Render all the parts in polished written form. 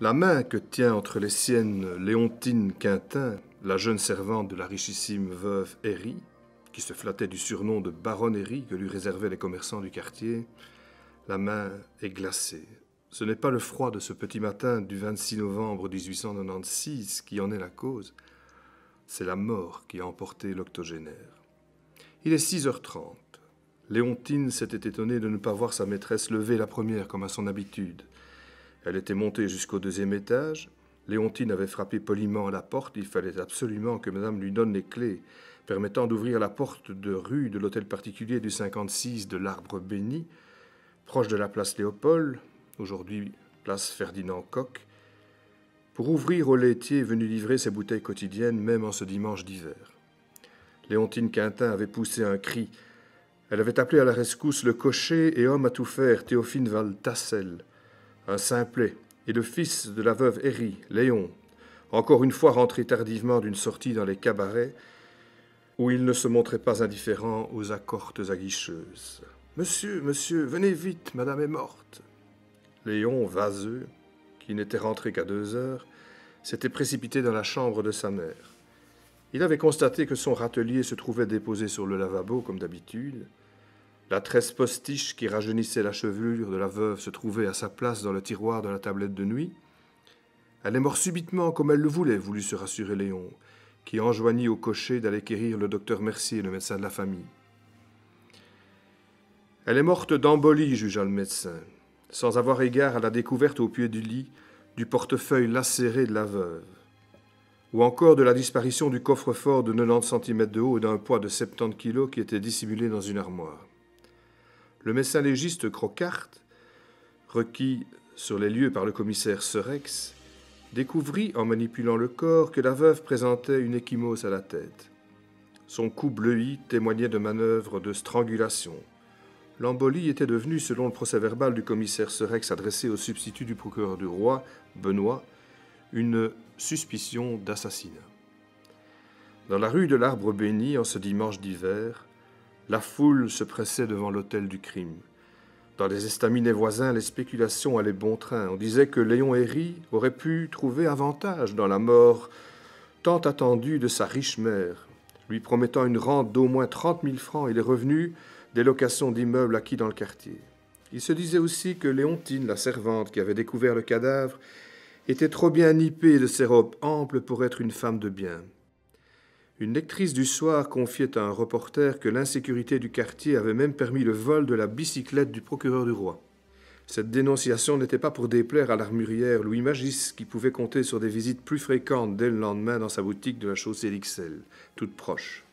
La main que tient entre les siennes Léontine Quintin, la jeune servante de la richissime veuve Herry, qui se flattait du surnom de baronne Herry que lui réservaient les commerçants du quartier, la main est glacée. Ce n'est pas le froid de ce petit matin du 26 novembre 1896 qui en est la cause, c'est la mort qui a emporté l'octogénaire. Il est 6h30. Léontine s'était étonnée de ne pas voir sa maîtresse lever la première comme à son habitude. Elle était montée jusqu'au 2e étage. Léontine avait frappé poliment à la porte. Il fallait absolument que madame lui donne les clés permettant d'ouvrir la porte de rue de l'hôtel particulier du 56 de l'Arbre Béni, proche de la place Léopold, aujourd'hui place Ferdinand Koch, pour ouvrir au laitier venu livrer ses bouteilles quotidiennes, même en ce dimanche d'hiver. Léontine Quintin avait poussé un cri. Elle avait appelé à la rescousse le cocher et homme à tout faire, Théophile Valtassel, un simplet, et le fils de la veuve Herry, Léon, encore une fois rentré tardivement d'une sortie dans les cabarets, où il ne se montrait pas indifférent aux accortes aguicheuses. « Monsieur, monsieur, venez vite, madame est morte !» Léon, vaseux, qui n'était rentré qu'à 2h, s'était précipité dans la chambre de sa mère. Il avait constaté que son râtelier se trouvait déposé sur le lavabo, comme d'habitude. La tresse postiche qui rajeunissait la chevelure de la veuve se trouvait à sa place dans le tiroir de la tablette de nuit. « Elle est morte subitement, comme elle le voulait, » voulut se rassurer Léon, qui enjoignit au cocher d'aller quérir le docteur Mercier, le médecin de la famille. « Elle est morte d'embolie, » jugea le médecin, sans avoir égard à la découverte au pied du lit du portefeuille lacéré de la veuve, ou encore de la disparition du coffre-fort de 90 cm de haut et d'un poids de 70 kg qui était dissimulé dans une armoire. Le médecin légiste Croquart, requis sur les lieux par le commissaire Serex, découvrit, en manipulant le corps, que la veuve présentait une ecchymose à la tête. Son cou bleui témoignait de manœuvres de strangulation. L'embolie était devenue, selon le procès-verbal du commissaire Serex adressé au substitut du procureur du roi, Benoît, une suspicion d'assassinat. Dans la rue de l'Arbre Béni, en ce dimanche d'hiver, la foule se pressait devant l'hôtel du crime. Dans les estaminets voisins, les spéculations allaient bon train. On disait que Léon Herry aurait pu trouver avantage dans la mort tant attendue de sa riche mère, lui promettant une rente d'au moins 30 000 francs et les revenus des locations d'immeubles acquis dans le quartier. Il se disait aussi que Léontine, la servante qui avait découvert le cadavre, était trop bien nippée de ses robes amples pour être une femme de bien. Une lectrice du soir confiait à un reporter que l'insécurité du quartier avait même permis le vol de la bicyclette du procureur du roi. Cette dénonciation n'était pas pour déplaire à l'armurière Louis Magis, qui pouvait compter sur des visites plus fréquentes dès le lendemain dans sa boutique de la chaussée d'Ixelles, toute proche.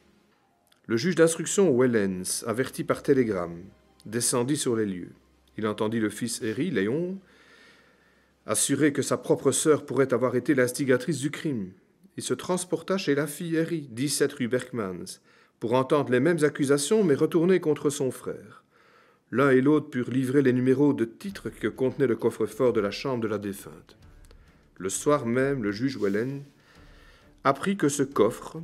Le juge d'instruction Wellens, averti par télégramme, descendit sur les lieux. Il entendit le fils Herry, Léon, assurer que sa propre sœur pourrait avoir été l'instigatrice du crime. Il se transporta chez la fille Herry, 17 rue Berkmans, pour entendre les mêmes accusations, mais retournées contre son frère. L'un et l'autre purent livrer les numéros de titres que contenait le coffre-fort de la chambre de la défunte. Le soir même, le juge Wellen apprit que ce coffre,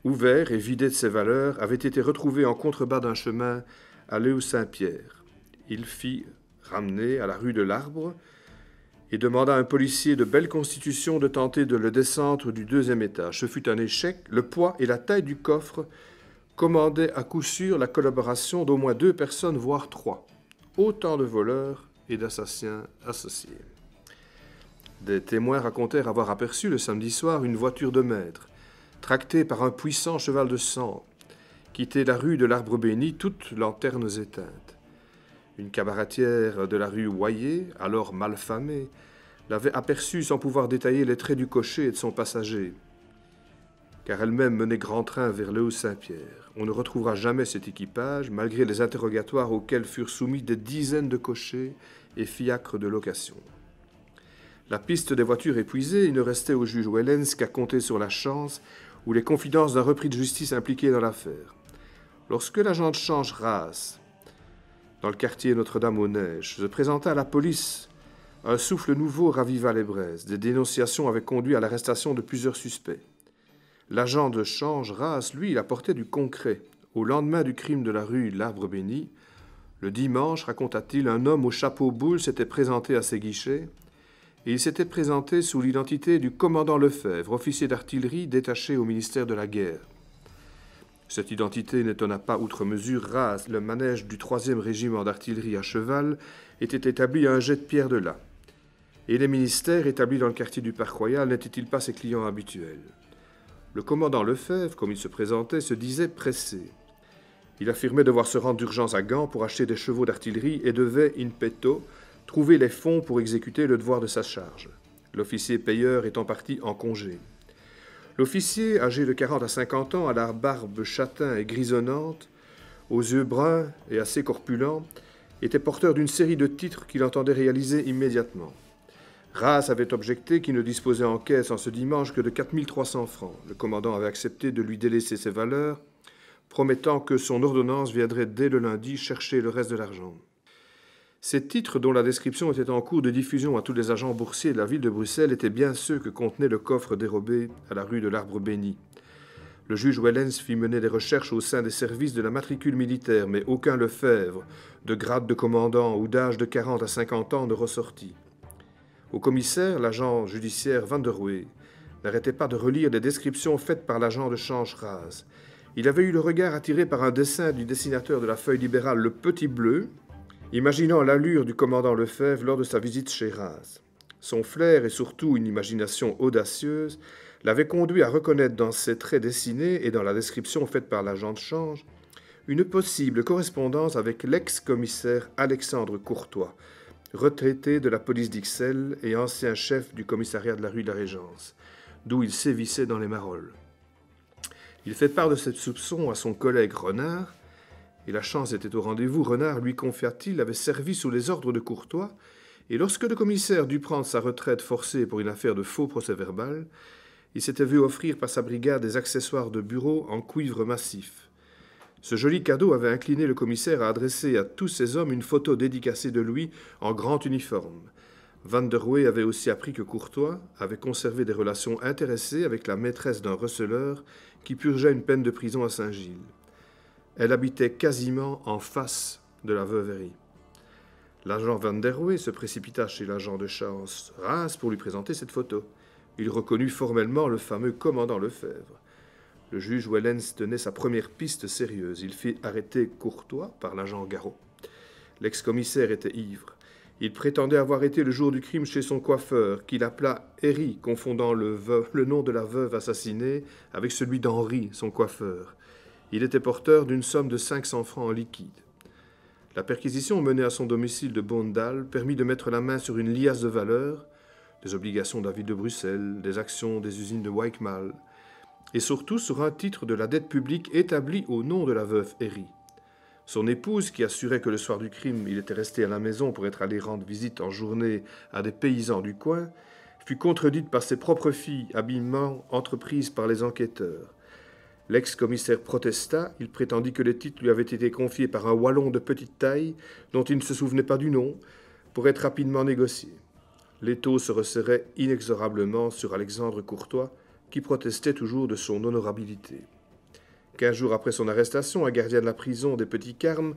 ouvert et vidé de ses valeurs, avait été retrouvé en contrebas d'un chemin à Léo-Saint-Pierre. Il fit ramener à la rue de l'Arbre et demanda à un policier de belle constitution de tenter de le descendre du 2e étage. Ce fut un échec. Le poids et la taille du coffre commandaient à coup sûr la collaboration d'au moins 2 personnes, voire 3. Autant de voleurs et d'assassins associés. Des témoins racontèrent avoir aperçu le samedi soir une voiture de maître, tractée par un puissant cheval de sang, quitter la rue de l'Arbre Béni, toutes lanternes éteintes. Une cabaretière de la rue Royer, alors malfamée, l'avait aperçu sans pouvoir détailler les traits du cocher et de son passager, car elle-même menait grand train vers le Haut-Saint-Pierre. On ne retrouvera jamais cet équipage, malgré les interrogatoires auxquels furent soumis des dizaines de cochers et fiacres de location. La piste des voitures épuisée, il ne restait au juge Wellens qu'à compter sur la chance ou les confidences d'un repris de justice impliqué dans l'affaire. Lorsque l'agent de change Race, dans le quartier Notre-Dame-aux-Neiges, se présenta à la police, un souffle nouveau raviva les braises. Des dénonciations avaient conduit à l'arrestation de plusieurs suspects. L'agent de change Race, lui, il apportait du concret. Au lendemain du crime de la rue l'Arbre Béni, le dimanche, raconta-t-il, un homme au chapeau boule s'était présenté à ses guichets et il s'était présenté sous l'identité du commandant Lefebvre, officier d'artillerie détaché au ministère de la Guerre. Cette identité n'étonna pas outre mesure Raz. Le manège du 3e régiment d'artillerie à cheval était établi à un jet de pierre de là. Et les ministères établis dans le quartier du Parc Royal n'étaient-ils pas ses clients habituels? Le commandant Lefebvre, comme il se présentait, se disait pressé. Il affirmait devoir se rendre d'urgence à Gand pour acheter des chevaux d'artillerie et devait, in petto, trouver les fonds pour exécuter le devoir de sa charge, l'officier payeur étant parti en congé. L'officier, âgé de 40 à 50 ans, à la barbe châtain et grisonnante, aux yeux bruns et assez corpulents, était porteur d'une série de titres qu'il entendait réaliser immédiatement. Raz avait objecté qu'il ne disposait en caisse en ce dimanche que de 4300 francs. Le commandant avait accepté de lui délaisser ses valeurs, promettant que son ordonnance viendrait dès le lundi chercher le reste de l'argent. Ces titres, dont la description était en cours de diffusion à tous les agents boursiers de la ville de Bruxelles, étaient bien ceux que contenait le coffre dérobé à la rue de l'Arbre Béni. Le juge Wellens fit mener des recherches au sein des services de la matricule militaire, mais aucun Lefebvre, de grade de commandant ou d'âge de 40 à 50 ans, ne ressortit. Au commissaire, l'agent judiciaire Van der Wee n'arrêtait pas de relire les descriptions faites par l'agent de change Raz. Il avait eu le regard attiré par un dessin du dessinateur de la feuille libérale Le Petit Bleu, imaginant l'allure du commandant Lefebvre lors de sa visite chez Raz. Son flair et surtout une imagination audacieuse l'avaient conduit à reconnaître dans ces traits dessinés et dans la description faite par l'agent de change une possible correspondance avec l'ex-commissaire Alexandre Courtois, retraité de la police d'Ixelles et ancien chef du commissariat de la rue de la Régence, d'où il sévissait dans les Marolles. Il fait part de cette soupçon à son collègue Renard, et la chance était au rendez-vous. Renard, lui confia-t-il, avait servi sous les ordres de Courtois, et lorsque le commissaire dut prendre sa retraite forcée pour une affaire de faux procès-verbal, il s'était vu offrir par sa brigade des accessoires de bureau en cuivre massif. Ce joli cadeau avait incliné le commissaire à adresser à tous ces hommes une photo dédicacée de lui en grand uniforme. Van der Wee avait aussi appris que Courtois avait conservé des relations intéressées avec la maîtresse d'un receleur qui purgeait une peine de prison à Saint-Gilles. Elle habitait quasiment en face de la veuve Herry. L'agent Van der Wee se précipita chez l'agent de change Raz pour lui présenter cette photo. Il reconnut formellement le fameux commandant Lefebvre. Le juge Wellens tenait sa première piste sérieuse. Il fit arrêter Courtois par l'agent Garot. L'ex-commissaire était ivre. Il prétendait avoir été le jour du crime chez son coiffeur, qu'il appela Herry, confondant le nom de la veuve assassinée avec celui d'Henri, son coiffeur. Il était porteur d'une somme de 500 francs en liquide. La perquisition menée à son domicile de Boondal permit de mettre la main sur une liasse de valeurs, des obligations de la ville de Bruxelles, des actions des usines de Wijkmal, et surtout sur un titre de la dette publique établi au nom de la veuve Herry. Son épouse, qui assurait que le soir du crime, il était resté à la maison pour être allé rendre visite en journée à des paysans du coin, fut contredite par ses propres filles, habilement entreprises par les enquêteurs. L'ex-commissaire protesta, il prétendit que les titres lui avaient été confiés par un Wallon de petite taille, dont il ne se souvenait pas du nom, pour être rapidement négociés. L'étau se resserrait inexorablement sur Alexandre Courtois, qui protestait toujours de son honorabilité. 15 jours après son arrestation, un gardien de la prison des Petits Carmes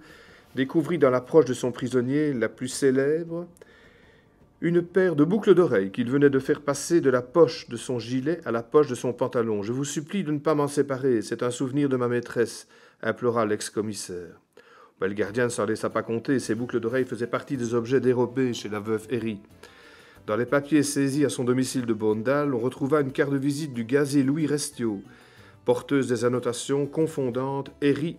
découvrit dans l'approche de son prisonnier la plus célèbre une paire de boucles d'oreilles qu'il venait de faire passer de la poche de son gilet à la poche de son pantalon. « Je vous supplie de ne pas m'en séparer, c'est un souvenir de ma maîtresse », implora l'ex-commissaire. Le gardien ne s'en laissa pas compter, ces boucles d'oreilles faisaient partie des objets dérobés chez la veuve Herry. Dans les papiers saisis à son domicile de Boondal, on retrouva une carte de visite du gazier Louis Restiaux, porteuse des annotations confondantes Herry,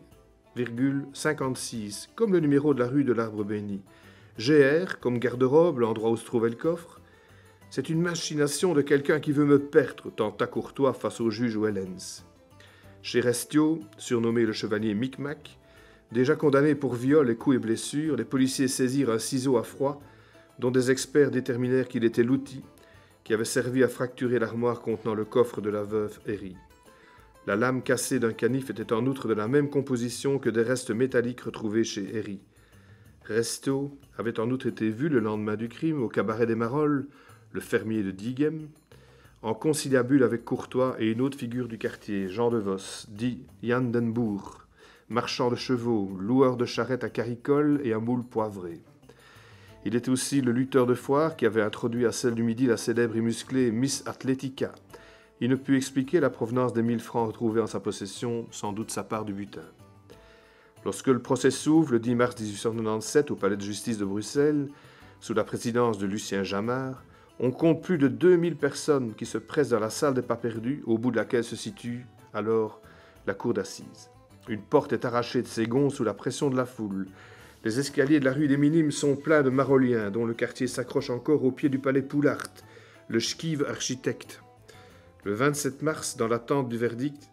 56, comme le numéro de la rue de l'Arbre Béni. GR, comme garde-robe, l'endroit où se trouvait le coffre. C'est une machination de quelqu'un qui veut me perdre, tenta Courtois face au juge Wellens. Chez Restiaux, surnommé le chevalier Micmac, déjà condamné pour viol et coups et blessures, les policiers saisirent un ciseau à froid dont des experts déterminèrent qu'il était l'outil qui avait servi à fracturer l'armoire contenant le coffre de la veuve Herry. La lame cassée d'un canif était en outre de la même composition que des restes métalliques retrouvés chez Herry. Restiaux avait en outre été vu le lendemain du crime au cabaret des Marolles, le fermier de Diegem, en conciliabule avec Courtois et une autre figure du quartier, Jean de Vos, dit Jan den Boer, marchand de chevaux, loueur de charrettes à caricole et à moules poivrées. Il était aussi le lutteur de foire qui avait introduit à celle du Midi la célèbre et musclée Miss Athletica. Il ne put expliquer la provenance des 1000 francs retrouvés en sa possession, sans doute sa part du butin. Lorsque le procès s'ouvre le 10 mars 1897 au palais de justice de Bruxelles, sous la présidence de Lucien Jamard, on compte plus de 2000 personnes qui se pressent dans la salle des pas perdus, au bout de laquelle se situe alors la cour d'assises. Une porte est arrachée de ses gonds sous la pression de la foule. Les escaliers de la rue des Minimes sont pleins de Maroliens, dont le quartier s'accroche encore au pied du palais Poulart, le Schkive architecte. Le 27 mars, dans l'attente du verdict,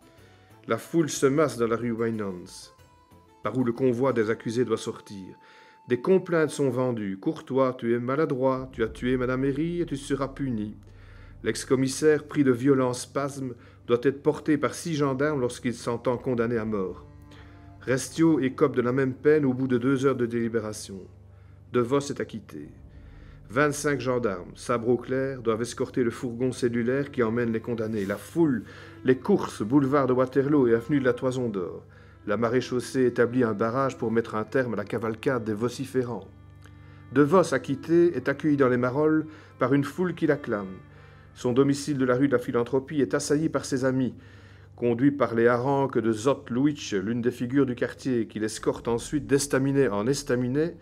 la foule se masse dans la rue Winans, par où le convoi des accusés doit sortir. Des complaintes sont vendues. « Courtois, tu es maladroit, tu as tué Madame Méry et tu seras puni. » L'ex-commissaire, pris de violents spasmes, doit être porté par 6 gendarmes lorsqu'il s'entend condamné à mort. Restiaux écope de la même peine au bout de 2 heures de délibération. De Vos est acquitté. 25 gendarmes, sabre au clair, doivent escorter le fourgon cellulaire qui emmène les condamnés. La foule, les courses, boulevard de Waterloo et avenue de la Toison d'Or. La maréchaussée établit un barrage pour mettre un terme à la cavalcade des vociférants. De Vos, acquitté, est accueilli dans les Marolles par une foule qui l'acclame. Son domicile de la rue de la Philanthropie est assailli par ses amis, conduit par les harangues de Zott Louitch, l'une des figures du quartier, qui l'escorte ensuite d'estaminet en estaminet,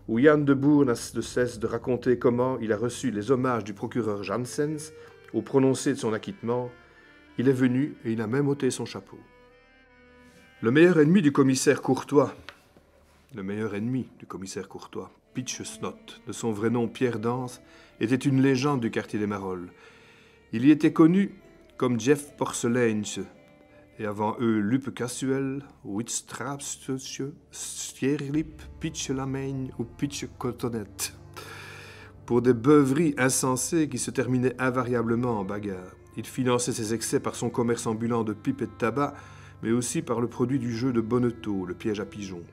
où Yann de Bourg n'a de cesse de raconter comment il a reçu les hommages du procureur Janssens au prononcé de son acquittement. Il est venu et il a même ôté son chapeau. Le meilleur ennemi du commissaire Courtois, Pitch Snot, de son vrai nom Pierre Danse, était une légende du quartier des Marolles. Il y était connu comme Jeff Porcelainche, et avant eux Lupe Casuel, Wittstrapsche, Stierlip, Pitch Lameigne ou Pitch Cotonette, pour des beuveries insensées qui se terminaient invariablement en bagarre. Il finançait ses excès par son commerce ambulant de pipes et de tabac, mais aussi par le produit du jeu de Bonneteau, le piège à pigeons.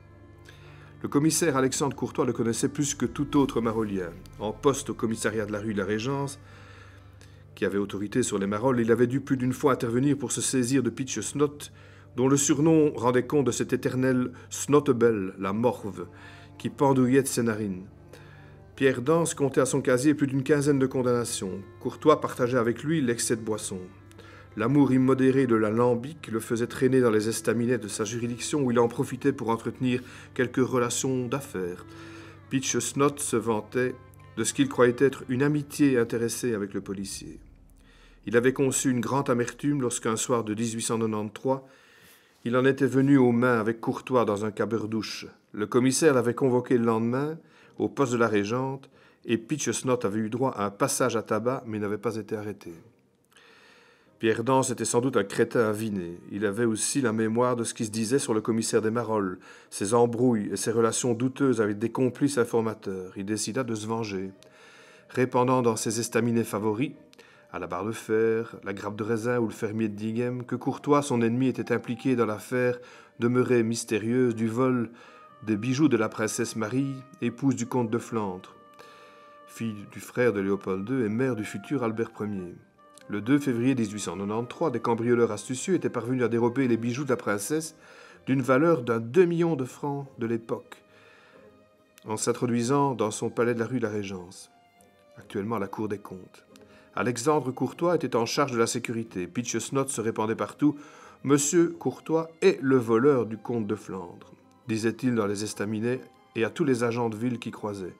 Le commissaire Alexandre Courtois le connaissait plus que tout autre marolien. En poste au commissariat de la rue de la Régence, qui avait autorité sur les Marolles, il avait dû plus d'une fois intervenir pour se saisir de Pitch Snot, dont le surnom rendait compte de cette éternelle Snotebelle, la morve, qui pendouillait de ses narines. Pierre Danse comptait à son casier plus d'une quinzaine de condamnations. Courtois partageait avec lui l'excès de boisson. L'amour immodéré de la lambic le faisait traîner dans les estaminets de sa juridiction où il en profitait pour entretenir quelques relations d'affaires. Pitch Snot se vantait de ce qu'il croyait être une amitié intéressée avec le policier. Il avait conçu une grande amertume lorsqu'un soir de 1893, il en était venu aux mains avec Courtois dans un caberdouche. Le commissaire l'avait convoqué le lendemain au poste de la Régente et Pitch Snot avait eu droit à un passage à tabac mais n'avait pas été arrêté. Pierre Danse était sans doute un crétin aviné. Il avait aussi la mémoire de ce qui se disait sur le commissaire des Marolles, ses embrouilles et ses relations douteuses avec des complices informateurs. Il décida de se venger, répandant dans ses estaminets favoris, à la barre de fer, la grappe de raisin ou le fermier de Digham, que Courtois, son ennemi, était impliqué dans l'affaire demeurée mystérieuse du vol des bijoux de la princesse Marie, épouse du comte de Flandre, fille du frère de Léopold II et mère du futur Albert Ier. Le 2 février 1893, des cambrioleurs astucieux étaient parvenus à dérober les bijoux de la princesse d'une valeur d'1 demi-million de francs de l'époque, en s'introduisant dans son palais de la rue de la Régence, actuellement à la Cour des comptes. Alexandre Courtois était en charge de la sécurité. Pitch Snot se répandait partout. « Monsieur Courtois est le voleur du comte de Flandre », disait-il dans les estaminets et à tous les agents de ville qui croisaient.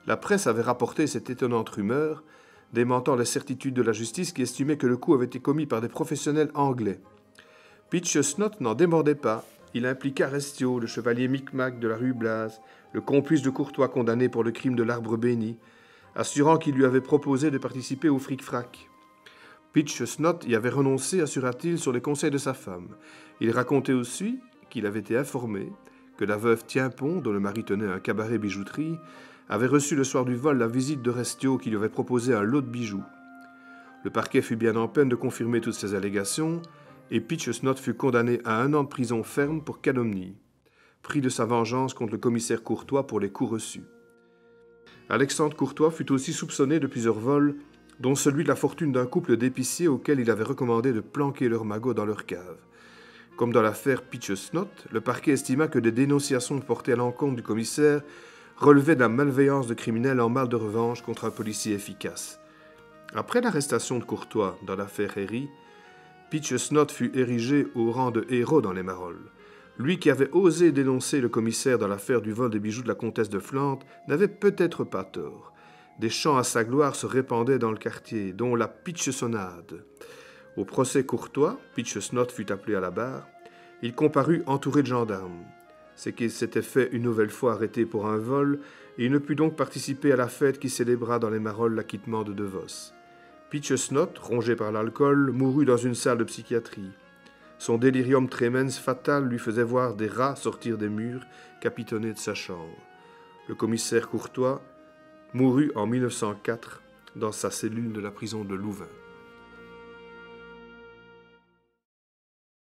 La presse avait rapporté cette étonnante rumeur, démentant les certitudes de la justice qui estimait que le coup avait été commis par des professionnels anglais. Pitch Snot n'en démordait pas. Il impliqua Restiaux, le chevalier Micmac de la rue Blase, le complice de Courtois condamné pour le crime de l'Arbre béni, assurant qu'il lui avait proposé de participer au fric-frac. Pitch Snot y avait renoncé, assura-t-il, sur les conseils de sa femme. Il racontait aussi qu'il avait été informé que la veuve Tienpont, dont le mari tenait un cabaret bijouterie, avait reçu le soir du vol la visite de Restiaux qui lui avait proposé un lot de bijoux. Le parquet fut bien en peine de confirmer toutes ces allégations et Pitch Snot fut condamné à 1 an de prison ferme pour calomnie, pris de sa vengeance contre le commissaire Courtois pour les coups reçus. Alexandre Courtois fut aussi soupçonné de plusieurs vols, dont celui de la fortune d'un couple d'épiciers auxquels il avait recommandé de planquer leurs magots dans leur cave. Comme dans l'affaire Pitch Snot, le parquet estima que des dénonciations portées à l'encontre du commissaire relevait de la malveillance de criminels en mal de revanche contre un policier efficace. Après l'arrestation de Courtois dans l'affaire Herry, Pitcher-Snott fut érigé au rang de héros dans les Marolles. Lui qui avait osé dénoncer le commissaire dans l'affaire du vol des bijoux de la comtesse de Flandre n'avait peut-être pas tort. Des chants à sa gloire se répandaient dans le quartier, dont la Pitchesonnade. Au procès Courtois, Pitcher-Snott fut appelé à la barre. Il comparut entouré de gendarmes. C'est qu'il s'était fait une nouvelle fois arrêter pour un vol, et il ne put donc participer à la fête qui célébra dans les Marolles l'acquittement de DeVos. Pitcher-Snott, rongé par l'alcool, mourut dans une salle de psychiatrie. Son délirium tremens fatal lui faisait voir des rats sortir des murs capitonnés de sa chambre. Le commissaire Courtois mourut en 1904 dans sa cellule de la prison de Louvain.